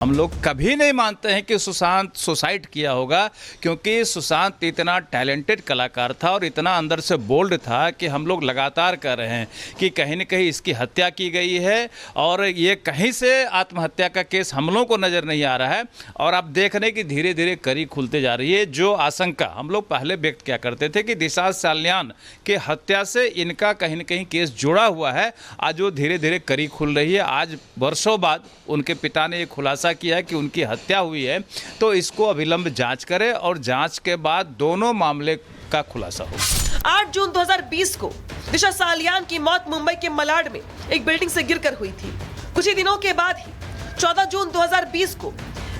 हम लोग कभी नहीं मानते हैं कि सुशांत सुसाइड किया होगा, क्योंकि सुशांत इतना टैलेंटेड कलाकार था और इतना अंदर से बोल्ड था कि हम लोग लगातार कह रहे हैं कि कहीं न कहीं इसकी हत्या की गई है और ये कहीं से आत्महत्या का केस हम लोगों को नज़र नहीं आ रहा है। और आप देख रहे हैं कि धीरे धीरे कड़ी खुलते जा रही है। जो आशंका हम लोग पहले व्यक्त किया करते थे कि दिशा साल्यान के हत्या से इनका कहीं न कहीं केस जुड़ा हुआ है, आज वो धीरे धीरे कड़ी खुल रही है। आज वर्षों बाद उनके पिता ने ये खुलासा किया है कि उनकी हत्या हुई है, तो इसको अविलंब जांच करें और जांच के बाद दोनों मामले का खुलासा हो। 8 जून 2020 को दिशा सालियान की मौत मुंबई के मलाड में एक बिल्डिंग से गिरकर हुई थी। कुछ ही दिनों के बाद ही 14 जून 2020 को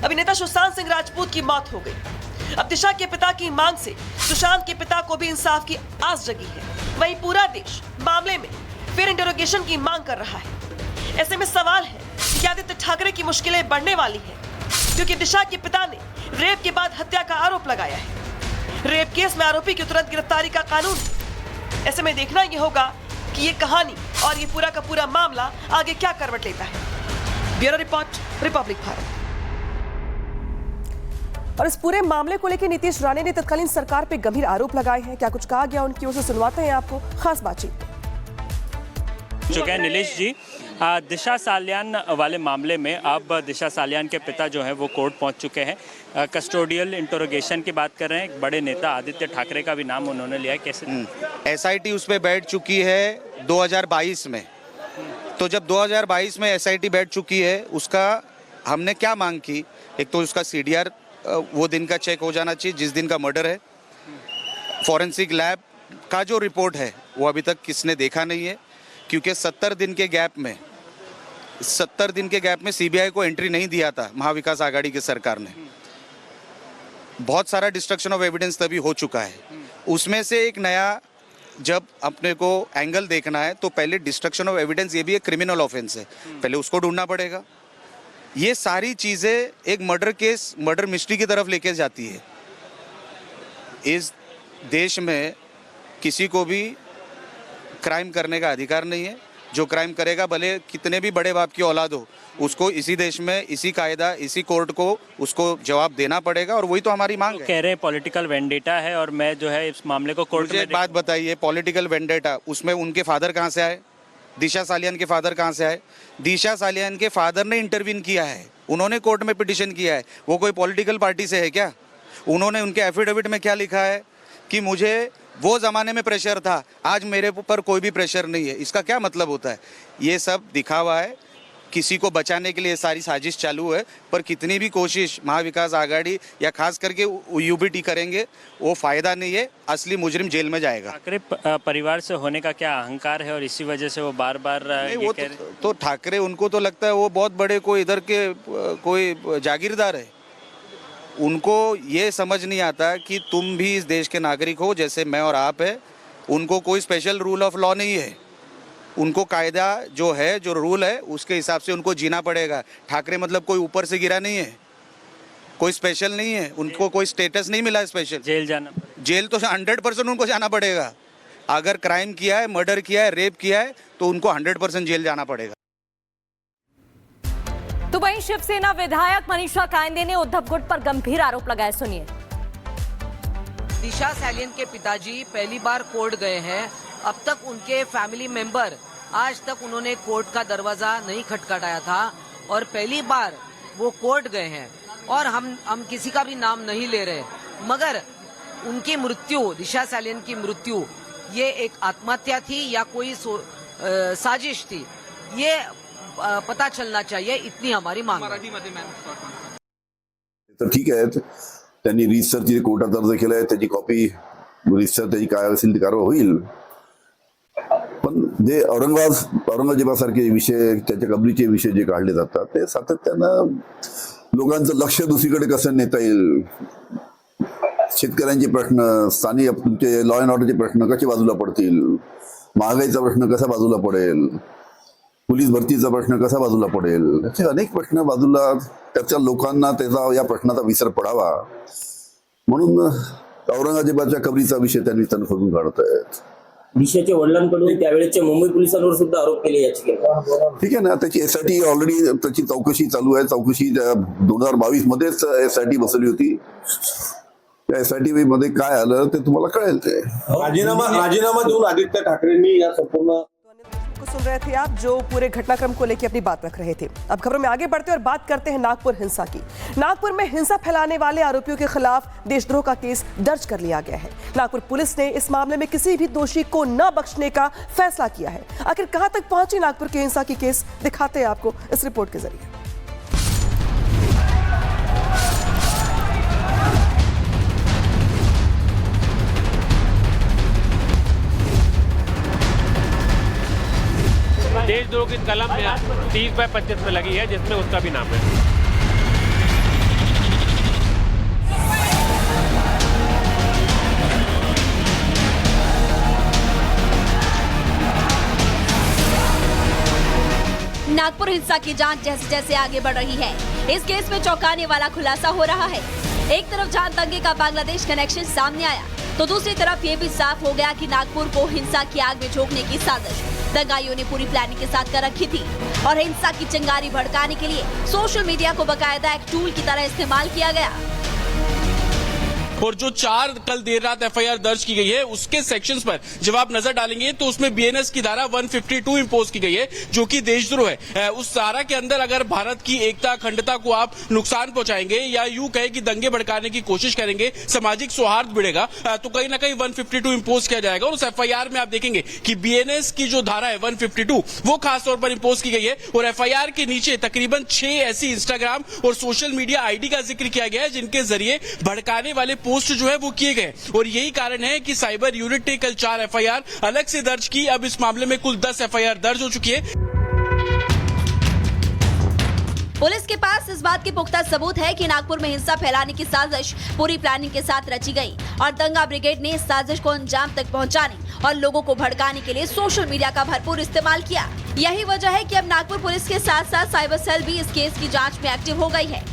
अभिनेता सुशांत सिंह राजपूत की मौत हो गई। अब दिशा के पिता की मांग से सुशांत के पिता को भी इंसाफ की आस जगी है। वहीं पूरा देश मामले में फिर इंटरोगेशन की मांग कर रहा है। ऐसे में सवाल है कि आदित्य ठाकरे की मुश्किलें बढ़ने वाली हैं, क्योंकि दिशा के पिता ने रेप के बाद हत्या का आरोप लगाया है। रेप केस में आरोपी की तुरंत गिरफ्तारी का कानून है। ऐसे में देखना यह होगा कि ये कहानी और ये पूरा का पूरा मामला आगे क्या करवट लेता है। Bureau report, Republic Bharat. और इस पूरे मामले को लेकर नीतीश राणे ने तत्कालीन सरकार पर गंभीर आरोप लगाए हैं। क्या कुछ कहा गया उनकी ओर से, सुनवाते हैं आपको खास बातचीत। चुके हैं नीलेश जी। दिशा साल्यान वाले मामले में अब दिशा साल्यान के पिता जो हैं वो कोर्ट पहुंच चुके हैं। कस्टोडियल इंटरोगेशन की बात कर रहे हैं। एक बड़े नेता आदित्य ठाकरे का भी नाम उन्होंने लिया है। कैसे एसआईटी उस पर बैठ चुकी है 2022 में। तो जब 2022 में एसआईटी बैठ चुकी है, उसका हमने क्या मांग की? एक तो उसका सीडीआर वो दिन का चेक हो जाना चाहिए जिस दिन का मर्डर है। फॉरेंसिक लैब का जो रिपोर्ट है वो अभी तक किसने देखा नहीं है, क्योंकि 70 दिन के गैप में सीबीआई को एंट्री नहीं दिया था महाविकास आघाड़ी की सरकार ने। बहुत सारा डिस्ट्रक्शन ऑफ एविडेंस तभी हो चुका है। उसमें से एक नया जब अपने को एंगल देखना है तो पहले डिस्ट्रक्शन ऑफ एविडेंस, ये भी एक क्रिमिनल ऑफेंस है, पहले उसको ढूंढना पड़ेगा। ये सारी चीज़ें एक मर्डर केस, मर्डर मिस्ट्री की तरफ लेके जाती है। इस देश में किसी को भी क्राइम करने का अधिकार नहीं है। जो क्राइम करेगा, भले कितने भी बड़े बाप की औलाद हो, उसको इसी देश में इसी कायदा, इसी कोर्ट को उसको जवाब देना पड़ेगा। और वही तो हमारी मांग है। कह रहे हैं पॉलिटिकल वेंडेटा है और मैं जो है इस मामले को कोर्ट में। एक बात बताइए, पॉलिटिकल वेंडेटा, उसमें उनके फादर कहाँ से आए? दिशा सालियान के फादर कहाँ से आए? दिशा सालियान के फादर ने इंटरवीन किया है, उन्होंने कोर्ट में पिटिशन किया है। वो कोई पॉलिटिकल पार्टी से है क्या? उन्होंने उनके एफिडेविट में क्या लिखा है कि मुझे वो ज़माने में प्रेशर था, आज मेरे ऊपर कोई भी प्रेशर नहीं है। इसका क्या मतलब होता है? ये सब दिखावा है। किसी को बचाने के लिए सारी साजिश चालू है, पर कितनी भी कोशिश महाविकास आघाड़ी या खास करके यूबीटी करेंगे, वो फ़ायदा नहीं है। असली मुजरिम जेल में जाएगा। ठाकरे परिवार से होने का क्या अहंकार है और इसी वजह से वो बार बार वो तो ठाकरे, उनको तो लगता है वो बहुत बड़े कोई इधर के कोई जागीरदार है। उनको ये समझ नहीं आता कि तुम भी इस देश के नागरिक हो जैसे मैं और आप है। उनको कोई स्पेशल रूल ऑफ लॉ नहीं है। उनको कायदा जो है, जो रूल है, उसके हिसाब से उनको जीना पड़ेगा। ठाकरे मतलब कोई ऊपर से गिरा नहीं है, कोई स्पेशल नहीं है, उनको कोई स्टेटस नहीं मिला स्पेशल। जेल जाना, जेल तो 100% उनको जाना पड़ेगा। अगर क्राइम किया है, मर्डर किया है, रेप किया है, तो उनको 100% जेल जाना पड़ेगा। तो वहीं शिवसेना विधायक मनीषा कायंदे ने उद्धव गुट पर गंभीर आरोप लगाए, सुनिए। दिशा सालियान के पिताजी पहली बार कोर्ट गए हैं। अब तक उनके फैमिली मेंबर, आज तक उन्होंने कोर्ट का दरवाजा नहीं खटखटाया था और पहली बार वो कोर्ट गए हैं। और हम किसी का भी नाम नहीं ले रहे, मगर उनकी मृत्यु, दिशा सालियान की मृत्यु, ये एक आत्महत्या थी या कोई साजिश थी, ये पता चलना चाहिए। इतनी हमारी मांग है। तर ठीक आहे, त्यांनी रीतसर कोर्टात अर्ज केलाय, त्याची कॉपी रीतसर त्याची काय असेल ती कारवाई होईल। पण जे औरंगजेबासारखे विषय, त्याच्या कबलीचे विषय जे काढले जातात, ते सातत्यानं लोकांचं लक्ष दुसरीकडे कसं नेता येईल, शेतकऱ्यांचे प्रश्न, स्थानिक तुमचे लॉ अँड ऑर्डरचे प्रश्न कसे बाजूला पडतील, महागाईचा प्रश्न कसा बाजूला पडेल, पोलीस भरतीचा प्रश्न कसा बाजूला पडेल, असे अनेक प्रश्न बाजूला, त्याच्या लोकांना त्याचा या प्रश्नाचा विसर पडावा म्हणून औरंगजेबाच्या कबरीचा विषय त्यांनी तणखोदून काढत आहेत। दिशाच्या वडिलांकडून त्यावेळेच्या मुंबई पोलिसांवर सुद्धा आरोप केले याचिकेत. ठीक आहे ना, त्याची एसआयटी ऑलरेडी त्याची चौकशी चालू आहे. चौकशी 2022 मध्येच एसआयटी बसवली होती. त्या एसआयटी मध्ये काय आलं ते तुम्हाला कळेल. ते राजीनामा देऊन आदित्य ठाकरेंनी या संपूर्ण को सुन रहे थे आप, जो पूरे घटनाक्रम को लेकर अपनी बात रख रहे थे। अब खबरों में आगे बढ़ते और बात करते हैं नागपुर हिंसा की। नागपुर में हिंसा फैलाने वाले आरोपियों के खिलाफ देशद्रोह का केस दर्ज कर लिया गया है। नागपुर पुलिस ने इस मामले में किसी भी दोषी को न बख्शने का फैसला किया है। आखिर कहां तक पहुंची नागपुर के हिंसा की केस, दिखाते हैं आपको इस रिपोर्ट के जरिए। देशद्रोह की कलम 30/25 में लगी है, जिसमें उसका भी नाम है। नागपुर हिंसा की जांच जैसे जैसे आगे बढ़ रही है, इस केस में चौंकाने वाला खुलासा हो रहा है। एक तरफ जहां दंगे का बांग्लादेश कनेक्शन सामने आया, तो दूसरी तरफ ये भी साफ हो गया कि नागपुर को हिंसा की आग में झोंकने की साजिश दंगाइयों ने पूरी प्लानिंग के साथ कर रखी थी और हिंसा की चिंगारी भड़काने के लिए सोशल मीडिया को बकायदा एक टूल की तरह इस्तेमाल किया गया। और जो 4 कल देर रात एफआईआर दर्ज की गई है, उसके सेक्शंस पर जब आप नजर डालेंगे तो उसमें बीएनएस की धारा 152 इंपोज की गई है, जो कि देशद्रोह है। उस धारा के अंदर अगर भारत की एकता अखंडता को आप नुकसान पहुंचाएंगे या यूं कहे कि दंगे भड़काने की कोशिश करेंगे, सामाजिक सौहार्द बिगड़ेगा, तो कहीं ना कहीं 152 इंपोज किया जाएगा। और उस एफआईआर में आप देखेंगे कि बीएनएस की जो धारा है 152 वो खासतौर पर इंपोज की गई है। और एफआईआर के नीचे तकरीबन 6 ऐसी इंस्टाग्राम और सोशल मीडिया आईडी का जिक्र किया गया है, जिनके जरिए भड़काने वाले पोस्ट जो है वो किए गए। और यही कारण है कि साइबर यूनिट ने कल 4 एफआईआर अलग से दर्ज की। अब इस मामले में कुल 10 एफआईआर दर्ज हो चुकी है। पुलिस के पास इस बात के पुख्ता सबूत है कि नागपुर में हिंसा फैलाने की साजिश पूरी प्लानिंग के साथ रची गई और दंगा ब्रिगेड ने इस साजिश को अंजाम तक पहुंचाने और लोगों को भड़काने के लिए सोशल मीडिया का भरपूर इस्तेमाल किया। यही वजह है कि अब नागपुर पुलिस के साथ साथ साइबर सेल भी इस केस की जांच में एक्टिव हो गई है।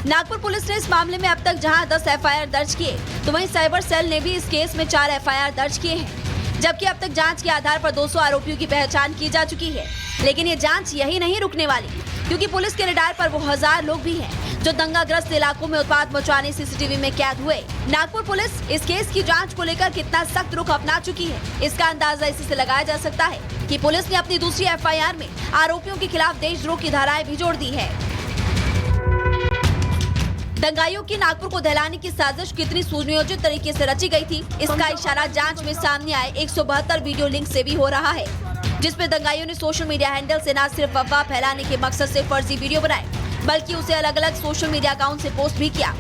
नागपुर पुलिस ने इस मामले में अब तक जहां 10 एफआईआर दर्ज किए, तो वहीं साइबर सेल ने भी इस केस में 4 एफआईआर दर्ज किए हैं, जबकि अब तक जांच के आधार पर 200 आरोपियों की पहचान की जा चुकी है। लेकिन ये जांच यही नहीं रुकने वाली, क्योंकि पुलिस के रडार पर वो 1000 लोग भी हैं जो दंगाग्रस्त इलाकों में उत्पात मचाने सीसीटीवी में कैद हुए। नागपुर पुलिस इस केस की जांच को लेकर कितना सख्त रुख अपना चुकी है, इसका अंदाजा इसी से लगाया जा सकता है कि पुलिस ने अपनी दूसरी एफआईआर में आरोपियों के खिलाफ देशद्रोह की धाराएं भी जोड़ दी है। दंगाइयों की नागपुर को दहलाने की साजिश कितनी सुनियोजित तरीके से रची गई थी, इसका इशारा जांच में सामने आए 172 वीडियो लिंक से भी हो रहा है, जिसमें दंगाइयों ने सोशल मीडिया हैंडल से न सिर्फ अफवाह फैलाने के मकसद से फर्जी वीडियो बनाए, बल्कि उसे अलग अलग सोशल मीडिया अकाउंट से पोस्ट भी किया